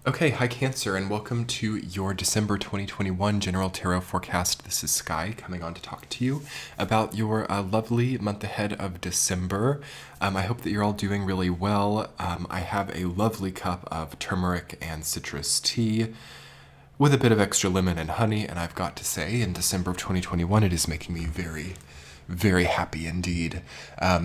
Okay, hi Cancer, and welcome to your December 2021 General Tarot Forecast. This is Sky coming on to talk to you about your lovely month ahead of December. I hope that you're all doing really well. I have a lovely cup of turmeric and citrus tea with a bit of extra lemon and honey, and I've got to say, in December of 2021, it is making me very, very happy indeed.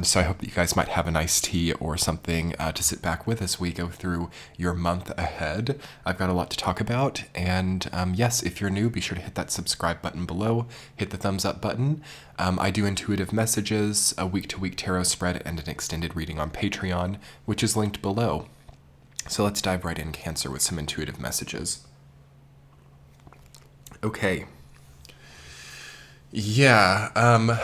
So I hope that you guys might have a nice tea or something to sit back with as we go through your month ahead. I've got a lot to talk about, and yes, if you're new, be sure to hit that subscribe button below, hit the thumbs up button. I do intuitive messages, a week-to-week tarot spread, and an extended reading on Patreon, which is linked below. So let's dive right in, Cancer, with some intuitive messages. Okay. Yeah,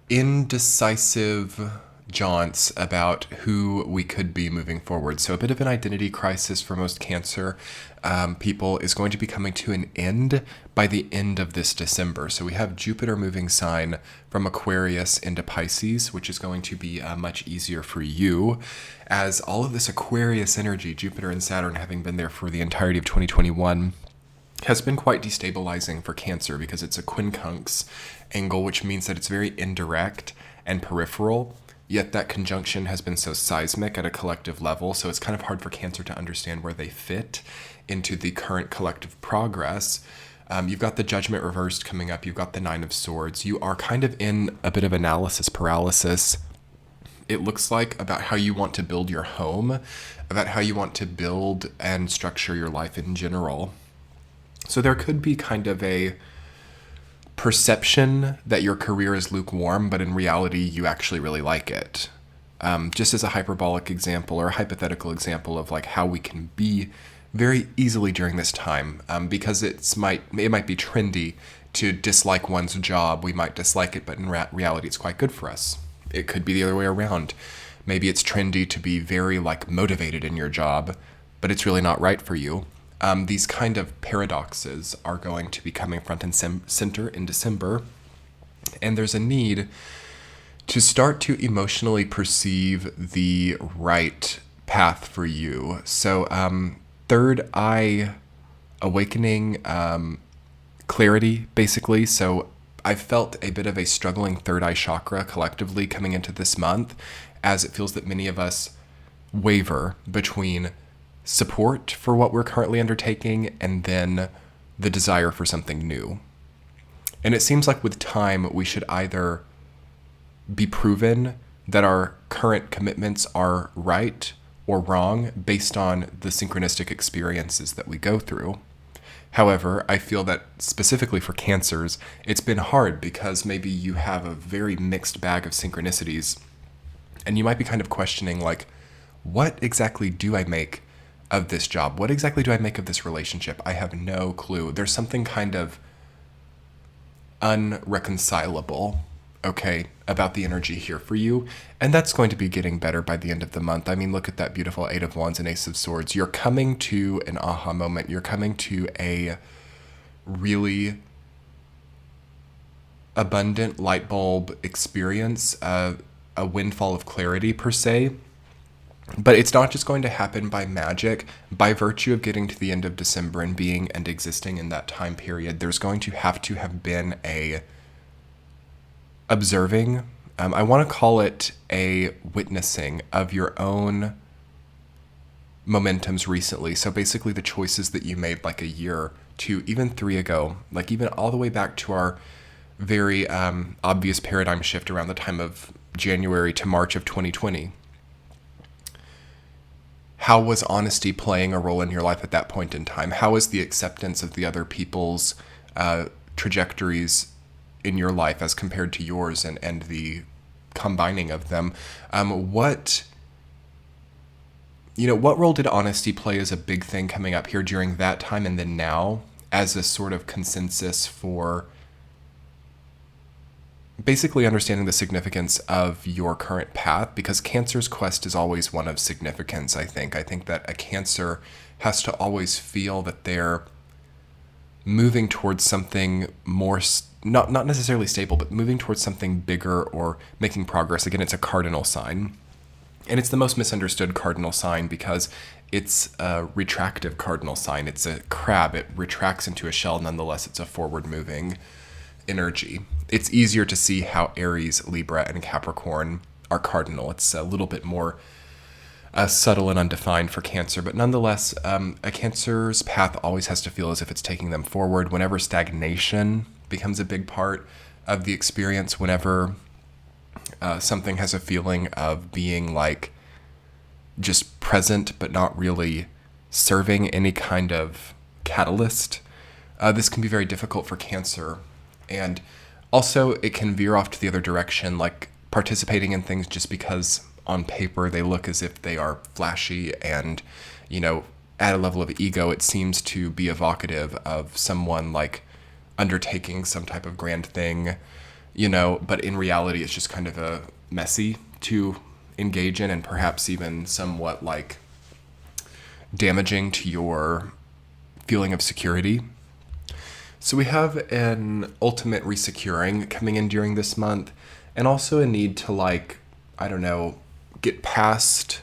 indecisive jaunts about who we could be moving forward. So a bit of an identity crisis for most Cancer people is going to be coming to an end by the end of this December. So we have Jupiter moving sign from Aquarius into Pisces, which is going to be much easier for you, as all of this Aquarius energy, Jupiter and Saturn having been there for the entirety of 2021, has been quite destabilizing for Cancer because it's a quincunx angle, which means that it's very indirect and peripheral, yet that conjunction has been so seismic at a collective level, so it's kind of hard for Cancer to understand where they fit into the current collective progress. You've got the Judgment reversed coming up, you've got the Nine of Swords, you are kind of in a bit of analysis paralysis, it looks like, about how you want to build your home, about how you want to build and structure your life in general. So there could be kind of a perception that your career is lukewarm, but in reality, you actually really like it. Just as a hyperbolic example or a hypothetical example of like how we can be very easily during this time, because it might be trendy to dislike one's job. We might dislike it, but in reality, it's quite good for us. It could be the other way around. Maybe it's trendy to be very motivated in your job, but it's really not right for you. These kind of paradoxes are going to be coming front and center in December, and there's a need to start to emotionally perceive the right path for you. So third eye awakening, clarity, basically. So I felt a bit of a struggling third eye chakra collectively coming into this month, as it feels that many of us waver between support for what we're currently undertaking and then the desire for something new. And it seems like with time, we should either be proven that our current commitments are right or wrong based on the synchronistic experiences that we go through. However, I feel that specifically for Cancers, it's been hard because maybe you have a very mixed bag of synchronicities, and you might be kind of questioning, what exactly do I make of this job? What exactly do I make of this relationship? I have no clue. There's something kind of unreconcilable, about the energy here for you. And that's going to be getting better by the end of the month. I mean, look at that beautiful Eight of Wands and Ace of Swords. You're coming to an aha moment. You're coming to a really abundant light bulb experience, a windfall of clarity per se. But it's not just going to happen by magic. By virtue of getting to the end of December and being and existing in that time period, there's going to have been a observing, I want to call it a witnessing of your own momentums recently. So basically the choices that you made a year, 2, even 3 ago, even all the way back to our very obvious paradigm shift around the time of January to March of 2020. How was honesty playing a role in your life at that point in time? How was the acceptance of the other people's trajectories in your life as compared to yours, and the combining of them? What role did honesty play as a big thing coming up here during that time, and then now as a sort of consensus for basically understanding the significance of your current path? Because Cancer's quest is always one of significance, I think. I think that a Cancer has to always feel that they're moving towards something more, not necessarily stable, but moving towards something bigger or making progress. Again, it's a cardinal sign. And it's the most misunderstood cardinal sign because it's a retractive cardinal sign. It's a crab. It retracts into a shell. Nonetheless, it's a forward-moving energy. It's easier to see how Aries, Libra, and Capricorn are cardinal. It's a little bit more subtle and undefined for Cancer, but nonetheless, a Cancer's path always has to feel as if it's taking them forward. Whenever stagnation becomes a big part of the experience, whenever something has a feeling of being like just present but not really serving any kind of catalyst, this can be very difficult for Cancer. And also, it can veer off to the other direction, like participating in things just because on paper they look as if they are flashy and, at a level of ego, it seems to be evocative of someone like undertaking some type of grand thing, but in reality it's just kind of a messy to engage in and perhaps even somewhat like damaging to your feeling of security. So we have an ultimate resecuring coming in during this month, and also a need to get past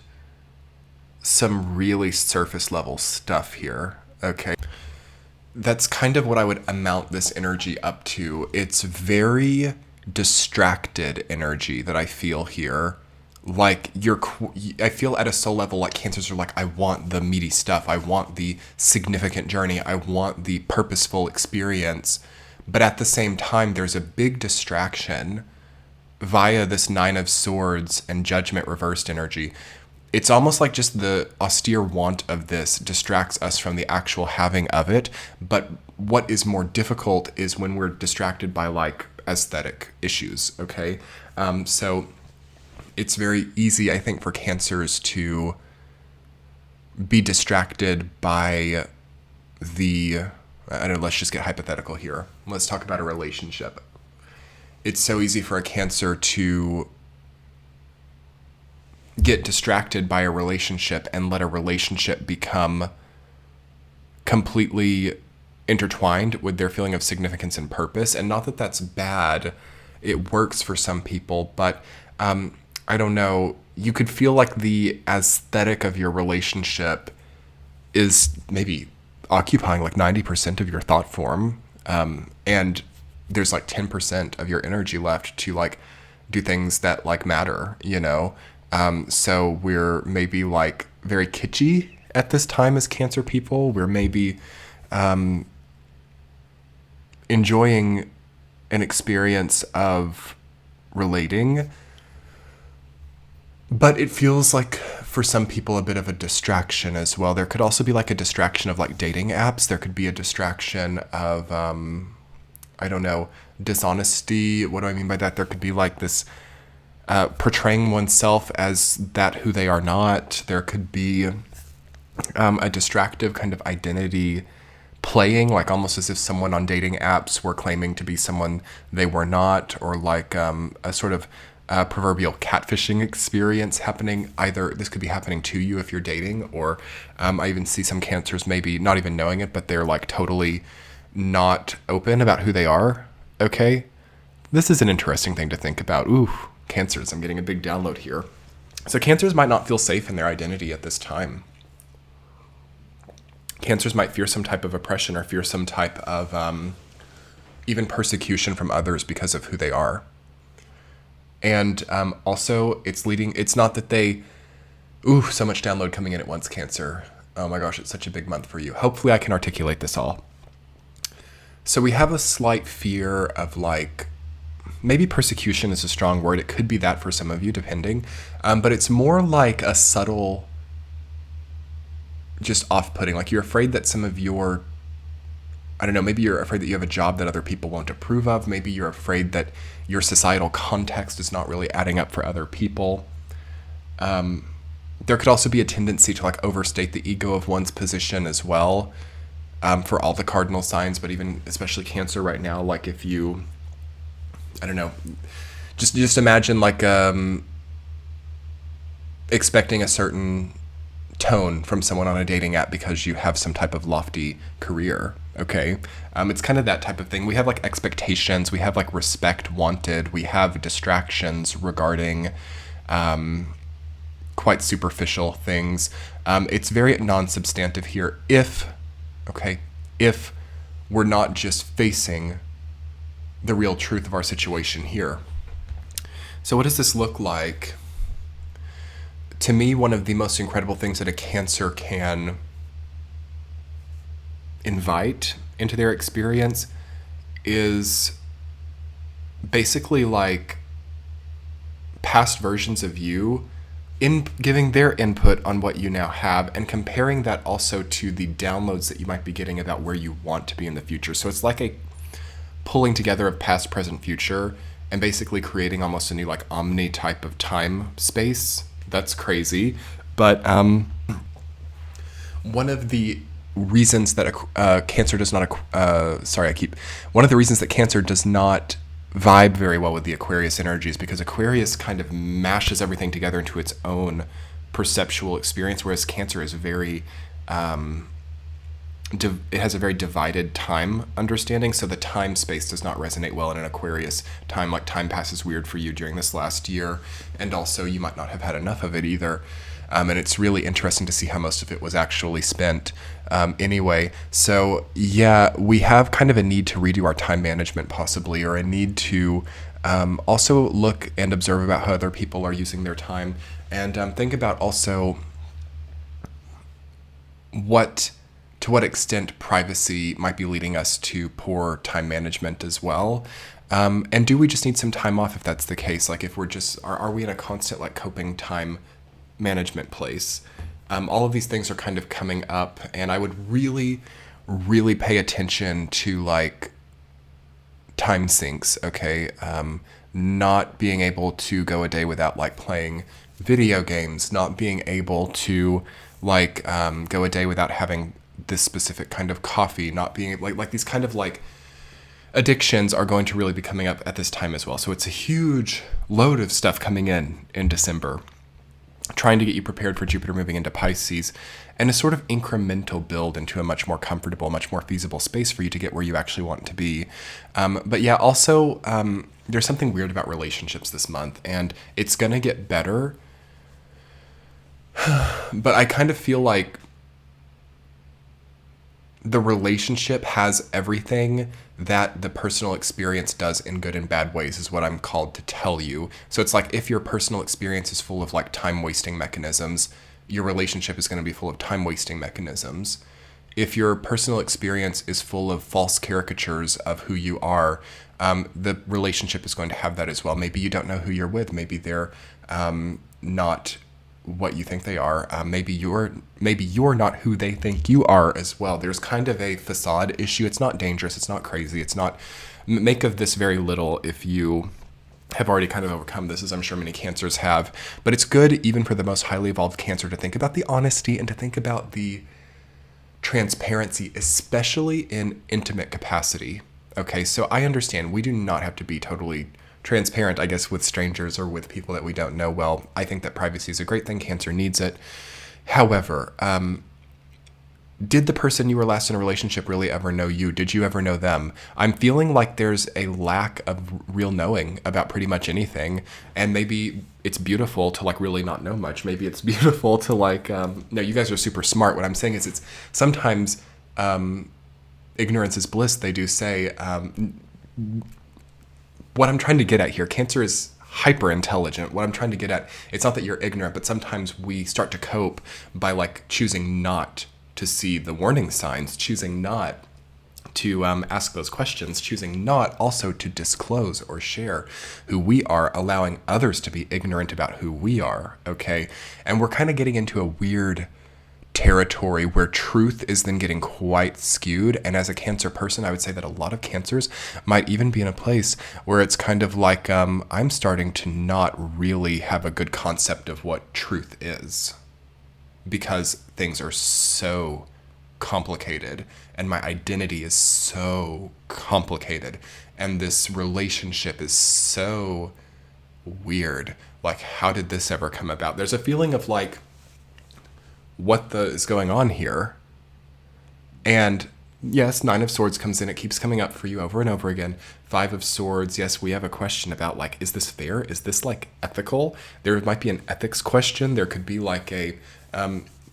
some really surface level stuff here. Okay. That's kind of what I would amount this energy up to. It's very distracted energy that I feel here. Like I feel at a soul level like Cancers are like, I want the meaty stuff. I want the significant journey. I want the purposeful experience. But at the same time, there's a big distraction via this Nine of Swords and Judgment reversed energy. It's almost like just the austere want of this distracts us from the actual having of it. But what is more difficult is when we're distracted by like aesthetic issues, okay? So it's very easy, I think, for Cancers to be distracted by let's just get hypothetical here. Let's talk about a relationship. It's so easy for a Cancer to get distracted by a relationship and let a relationship become completely intertwined with their feeling of significance and purpose. And not that that's bad. It works for some people, but I don't know. You could feel like the aesthetic of your relationship is maybe occupying like 90% of your thought form. And there's like 10% of your energy left to like do things that like matter, so we're maybe like very kitschy at this time as Cancer people. We're maybe enjoying an experience of relating, but it feels like for some people a bit of a distraction as well. There could also be like a distraction of like dating apps. There could be a distraction of dishonesty. What do I mean by that? There could be like this portraying oneself as that who they are not. There could be a distractive kind of identity playing, like almost as if someone on dating apps were claiming to be someone they were not, or like a sort of proverbial catfishing experience happening. Either this could be happening to you if you're dating, or I even see some Cancers maybe not even knowing it, but they're like totally not open about who they are. Okay, this is an interesting thing to think about. Ooh, Cancers, I'm getting a big download here. So Cancers might not feel safe in their identity at this time. Cancers might fear some type of oppression or fear some type of even persecution from others because of who they are. And also, it's not that they, so much download coming in at once, Cancer. Oh my gosh, it's such a big month for you. Hopefully I can articulate this all. So we have a slight fear of like, maybe persecution is a strong word. It could be that for some of you, depending. But it's more like a subtle, just off-putting. Like you're afraid that some of your, maybe you're afraid that you have a job that other people won't approve of. Maybe you're afraid that your societal context is not really adding up for other people. There could also be a tendency to like overstate the ego of one's position as well, for all the cardinal signs, but even especially Cancer right now. Like if you, just imagine like expecting a certain tone from someone on a dating app because you have some type of lofty career. Okay. It's kind of that type of thing. We have like expectations, we have like respect wanted, we have distractions regarding quite superficial things. It's very non-substantive here if we're not just facing the real truth of our situation here. So what does this look like? To me, one of the most incredible things that a Cancer can invite into their experience is basically like past versions of you in giving their input on what you now have and comparing that also to the downloads that you might be getting about where you want to be in the future. So it's like a pulling together of past, present, future, and basically creating almost a new like omni type of time space. That's crazy. But one of the reasons that Cancer does not one of the reasons that Cancer does not vibe very well with the Aquarius energy is because Aquarius kind of mashes everything together into its own perceptual experience, whereas Cancer is very it has a very divided time understanding, so the time space does not resonate well in an Aquarius time. Like, time passes weird for you during this last year, and also you might not have had enough of it either. And it's really interesting to see how most of it was actually spent anyway. So yeah, we have kind of a need to redo our time management possibly, or a need to also look and observe about how other people are using their time, and think about also to what extent privacy might be leading us to poor time management as well. And do we just need some time off if that's the case? Like, if we're just, are we in a constant like coping time management place? All of these things are kind of coming up, and I would really, really pay attention to like time sinks, okay? Not being able to go a day without like playing video games, not being able to like go a day without having this specific kind of coffee, not being like these kind of like addictions are going to really be coming up at this time as well. So it's a huge load of stuff coming in December, trying to get you prepared for Jupiter moving into Pisces, and a sort of incremental build into a much more comfortable, much more feasible space for you to get where you actually want to be. But yeah, also there's something weird about relationships this month, and it's gonna get better. But I kind of feel like the relationship has everything that the personal experience does in good and bad ways, is what I'm called to tell you. So it's like, if your personal experience is full of like time wasting mechanisms, your relationship is going to be full of time wasting mechanisms. If your personal experience is full of false caricatures of who you are, the relationship is going to have that as well. Maybe you don't know who you're with. Maybe they're not what you think they are. Maybe you're not who they think you are as well. There's kind of a facade issue. It's not dangerous. It's not crazy. It's not. Make of this very little if you have already kind of overcome this, as I'm sure many Cancers have. But it's good, even for the most highly evolved Cancer, to think about the honesty and to think about the transparency, especially in intimate capacity. Okay, so I understand we do not have to be totally transparent, I guess, with strangers or with people that we don't know well. I think that privacy is a great thing. Cancer needs it. However, did the person you were last in a relationship really ever know you? Did you ever know them? I'm feeling like there's a lack of real knowing about pretty much anything. And maybe it's beautiful to like really not know much. Maybe it's beautiful to like, no, you guys are super smart. What I'm saying is, it's sometimes ignorance is bliss, they do say. What I'm trying to get at here, Cancer is hyper intelligent. What I'm trying to get at, it's not that you're ignorant, but sometimes we start to cope by like choosing not to see the warning signs, choosing not to ask those questions, choosing not also to disclose or share who we are, allowing others to be ignorant about who we are, okay? And we're kind of getting into a weird territory where truth is then getting quite skewed. And as a Cancer person, I would say that a lot of Cancers might even be in a place where it's kind of like I'm starting to not really have a good concept of what truth is, because things are so complicated and my identity is so complicated and this relationship is so weird. Like, how did this ever come about? There's a feeling of like, what is going on here? And Yes, Nine of Swords comes in. It keeps coming up for you over and over again. Five of Swords. Yes, we have a question about, like, is this fair? Is this, like, ethical? There might be an ethics question. There could be, like, a,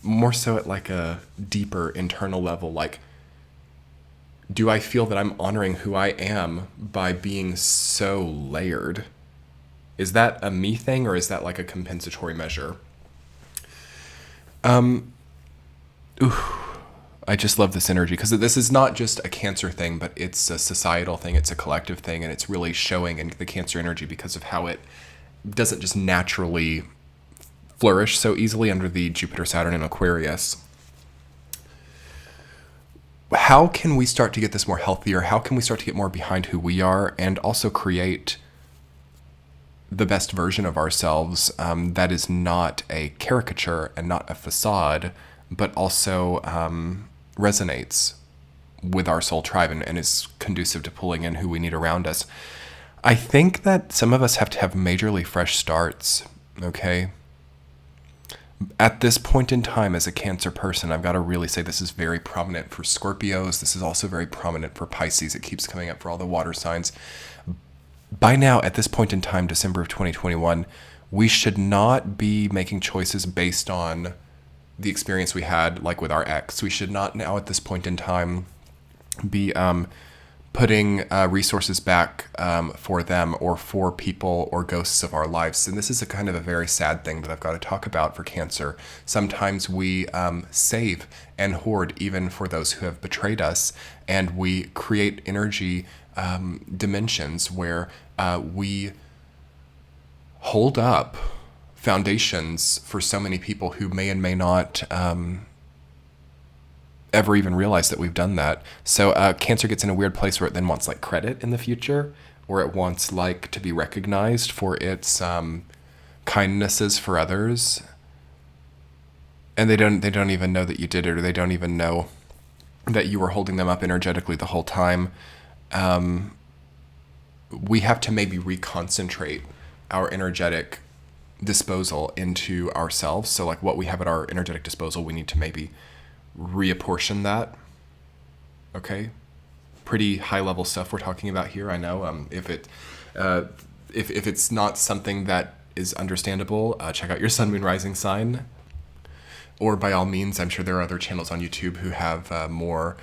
more so at, like, a deeper internal level, like, do I feel that I'm honoring who I am by being so layered? Is that a me thing, or is that, like, a compensatory measure? I just love this energy because this is not just a Cancer thing, but it's a societal thing. It's a collective thing, and it's really showing in the Cancer energy because of how it doesn't just naturally flourish so easily under the Jupiter, Saturn, and Aquarius. How can we start to get this more healthier? How can we start to get more behind who we are and also create the best version of ourselves that is not a caricature and not a facade, but also resonates with our soul tribe and is conducive to pulling in who we need around us? I think that some of us have to have majorly fresh starts, okay? At this point in time, as a Cancer person, I've got to really say this is very prominent for Scorpios. This is also very prominent for Pisces. It keeps coming up for all the water signs. By now, at this point in time, December of 2021, we should not be making choices based on the experience we had, like with our ex. We should not now at this point in time be putting resources back for them or for people or ghosts of our lives. And this is a kind of a very sad thing that I've got to talk about for Cancer. Sometimes we save and hoard even for those who have betrayed us, and we create energy dimensions where we hold up foundations for so many people who may and may not ever even realize that we've done that. So Cancer gets in a weird place where it then wants like credit in the future, or it wants like to be recognized for its kindnesses for others, and they don't even know that you did it, or they don't even know that you were holding them up energetically the whole time. We have to maybe reconcentrate our energetic disposal into ourselves. So like what we have at our energetic disposal, we need to maybe reapportion that. Okay, pretty high level stuff we're talking about here. I know if it's not something that is understandable, check out your sun, moon, rising sign, or by all means, I'm sure there are other channels on YouTube who have more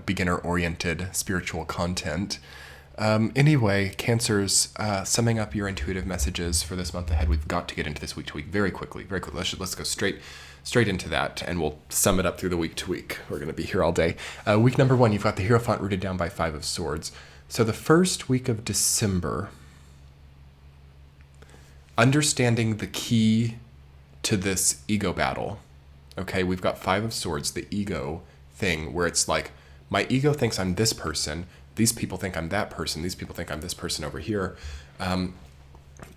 beginner oriented spiritual content. Anyway, Cancers, summing up your intuitive messages for this month ahead, we've got to get into this week to week very quickly. Let's go straight into that, and we'll sum it up through the week to week. We're going to be here all day. Week number 1, you've got the Hierophant rooted down by 5 of Swords. So the first week of December, understanding the key to this ego battle. Okay, we've got 5 of Swords, the ego thing, where it's like, my ego thinks I'm this person, these people think I'm that person, these people think I'm this person over here.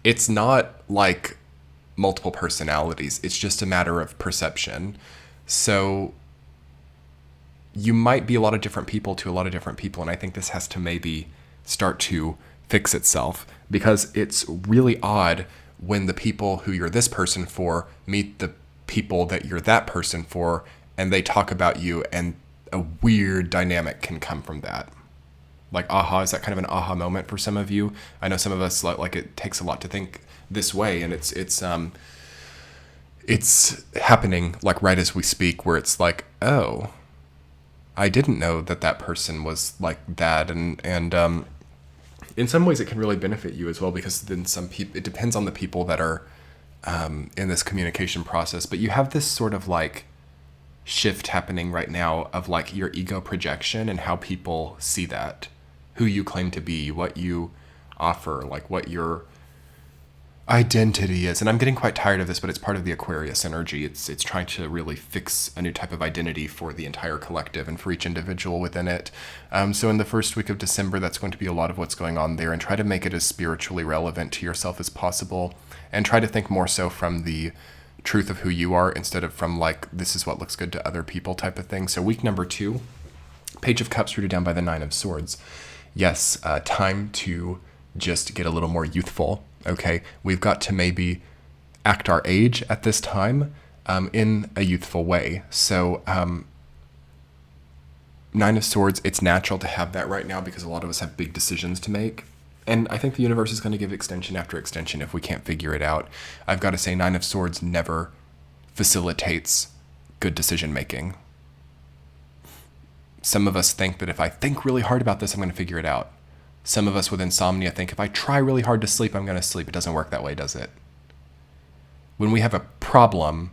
It's not like multiple personalities. It's just a matter of perception. So you might be a lot of different people to a lot of different people, and I think this has to maybe start to fix itself, because it's really odd when the people who you're this person for meet the people that you're that person for, and they talk about you, and a weird dynamic can come from that. Like, aha, is that kind of an aha moment for some of you? I know some of us, like it takes a lot to think this way, and it's happening like right as we speak, where it's like, oh, I didn't know that person was like that, and in some ways it can really benefit you as well, because then some people, it depends on the people that are in this communication process, but you have this sort of like shift happening right now of like your ego projection and how people see that, who you claim to be, what you offer, like what your identity is. And I'm getting quite tired of this, but it's part of the Aquarius energy. It's trying to really fix a new type of identity for the entire collective and for each individual within it. So in the first week of December, that's going to be a lot of what's going on there, and try to make it as spiritually relevant to yourself as possible, and try to think more so from the truth of who you are instead of from like, this is what looks good to other people type of thing. So week number 2, Page of Cups rooted down by the 9 of Swords. Yes, time to just get a little more youthful. Okay, we've got to maybe act our age at this time in a youthful way. So Nine of Swords, it's natural to have that right now because a lot of us have big decisions to make. And I think the universe is going to give extension after extension if we can't figure it out. I've got to say, Nine of Swords never facilitates good decision making. Some of us think that if I think really hard about this, I'm going to figure it out. Some of us with insomnia think if I try really hard to sleep, I'm going to sleep. It doesn't work that way, does it? When we have a problem,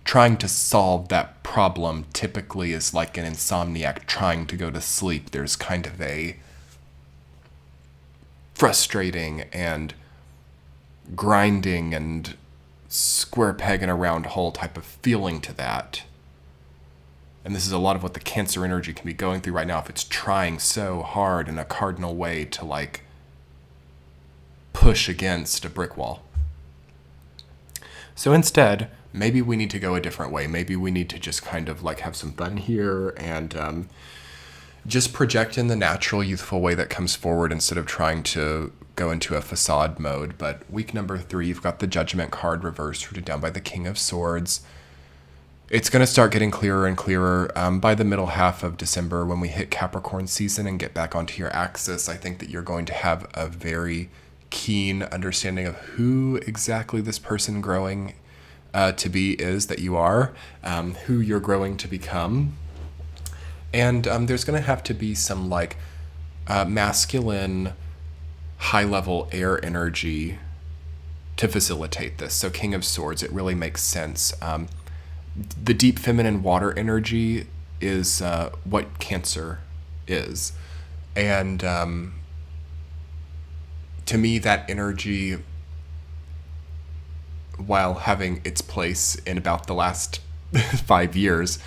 trying to solve that problem typically is like an insomniac trying to go to sleep. There's kind of a frustrating and grinding and square peg in a round hole type of feeling to that. And this is a lot of what the Cancer energy can be going through right now if it's trying so hard in a cardinal way to like push against a brick wall. So instead, maybe we need to go a different way. Maybe we need to just kind of like have some fun here and just project in the natural, youthful way that comes forward instead of trying to go into a facade mode. But week number 3, you've got the Judgment card reversed, rooted down by the King of Swords. It's going to start getting clearer and clearer by the middle half of December when we hit Capricorn season and get back onto your axis. I think that you're going to have a very keen understanding of who exactly this person growing to be is that you are, who you're growing to become. And there's going to have to be some like masculine, high-level air energy to facilitate this. So King of Swords, it really makes sense. The deep feminine water energy is what Cancer is. And to me, that energy, while having its place in about the last 5 years,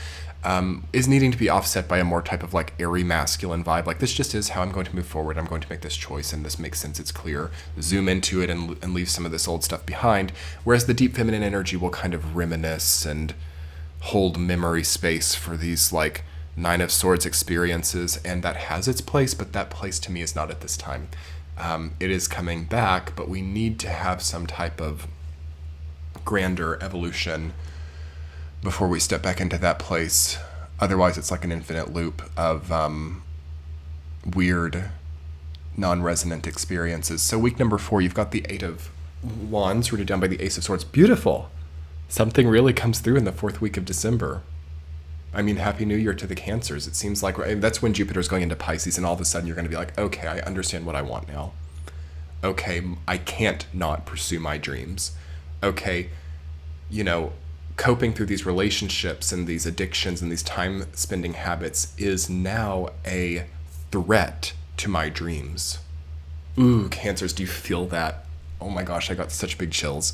is needing to be offset by a more type of like airy masculine vibe. Like, this just is how I'm going to move forward. I'm going to make this choice and this makes sense. It's clear. Zoom into it and leave some of this old stuff behind. Whereas the deep feminine energy will kind of reminisce and hold memory space for these like Nine of Swords experiences. And that has its place, but that place to me is not at this time. It is coming back, but we need to have some type of grander evolution before we step back into that place. Otherwise, it's like an infinite loop of weird, non-resonant experiences. So week number 4, you've got the 8 of Wands rooted down by the Ace of Swords. Beautiful. Something really comes through in the 4th week of December. I mean, Happy New Year to the Cancers. It seems like that's when Jupiter's going into Pisces, and all of a sudden you're going to be like, okay, I understand what I want now. Okay, I can't not pursue my dreams. Okay, coping through these relationships and these addictions and these time-spending habits is now a threat to my dreams. Ooh, Cancers, do you feel that? Oh my gosh, I got such big chills.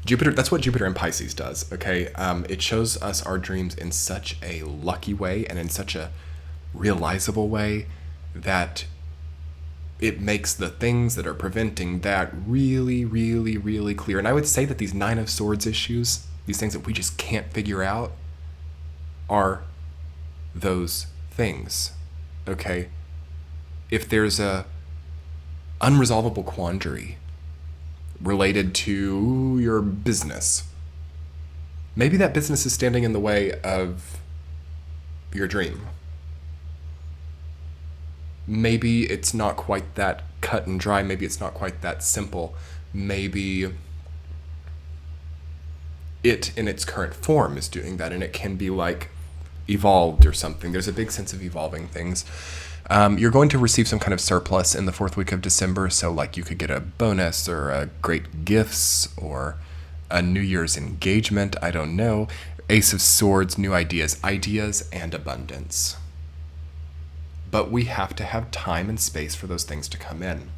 Jupiter, that's what Jupiter in Pisces does, okay? It shows us our dreams in such a lucky way and in such a realizable way that it makes the things that are preventing that really, really, really clear. And I would say that these Nine of Swords issues, these things that we just can't figure out, are those things, okay? If there's a unresolvable quandary related to your business, maybe that business is standing in the way of your dream. Maybe it's not quite that cut and dry. Maybe it's not quite that simple. Maybe it in its current form is doing that, and it can be like evolved or something. There's a big sense of evolving things. You're going to receive some kind of surplus in the 4th week of December. So like you could get a bonus or a great gifts or a New Year's engagement. I don't know. Ace of Swords, new ideas and abundance. But we have to have time and space for those things to come in.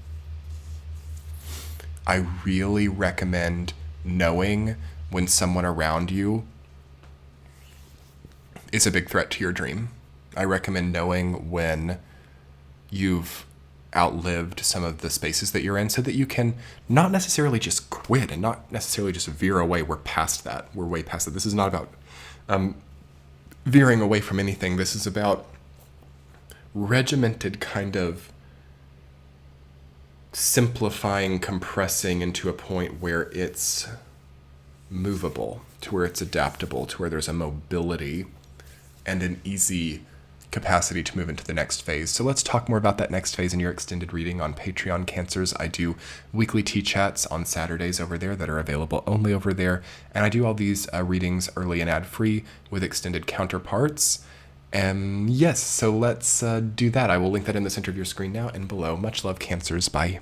I really recommend knowing when someone around you is a big threat to your dream. I recommend knowing when you've outlived some of the spaces that you're in so that you can not necessarily just quit and not necessarily just veer away. We're past that. We're way past it. This is not about veering away from anything. This is about regimented kind of simplifying, compressing into a point where it's movable, to where it's adaptable, to where there's a mobility and an easy capacity to move into the next phase. So let's talk more about that next phase in your extended reading on Patreon, Cancers. I do weekly tea chats on Saturdays over there that are available only over there. And I do all these readings early and ad-free with extended counterparts. And yes, so let's do that. I will link that in the center of your screen now and below. Much love, Cancers. Bye.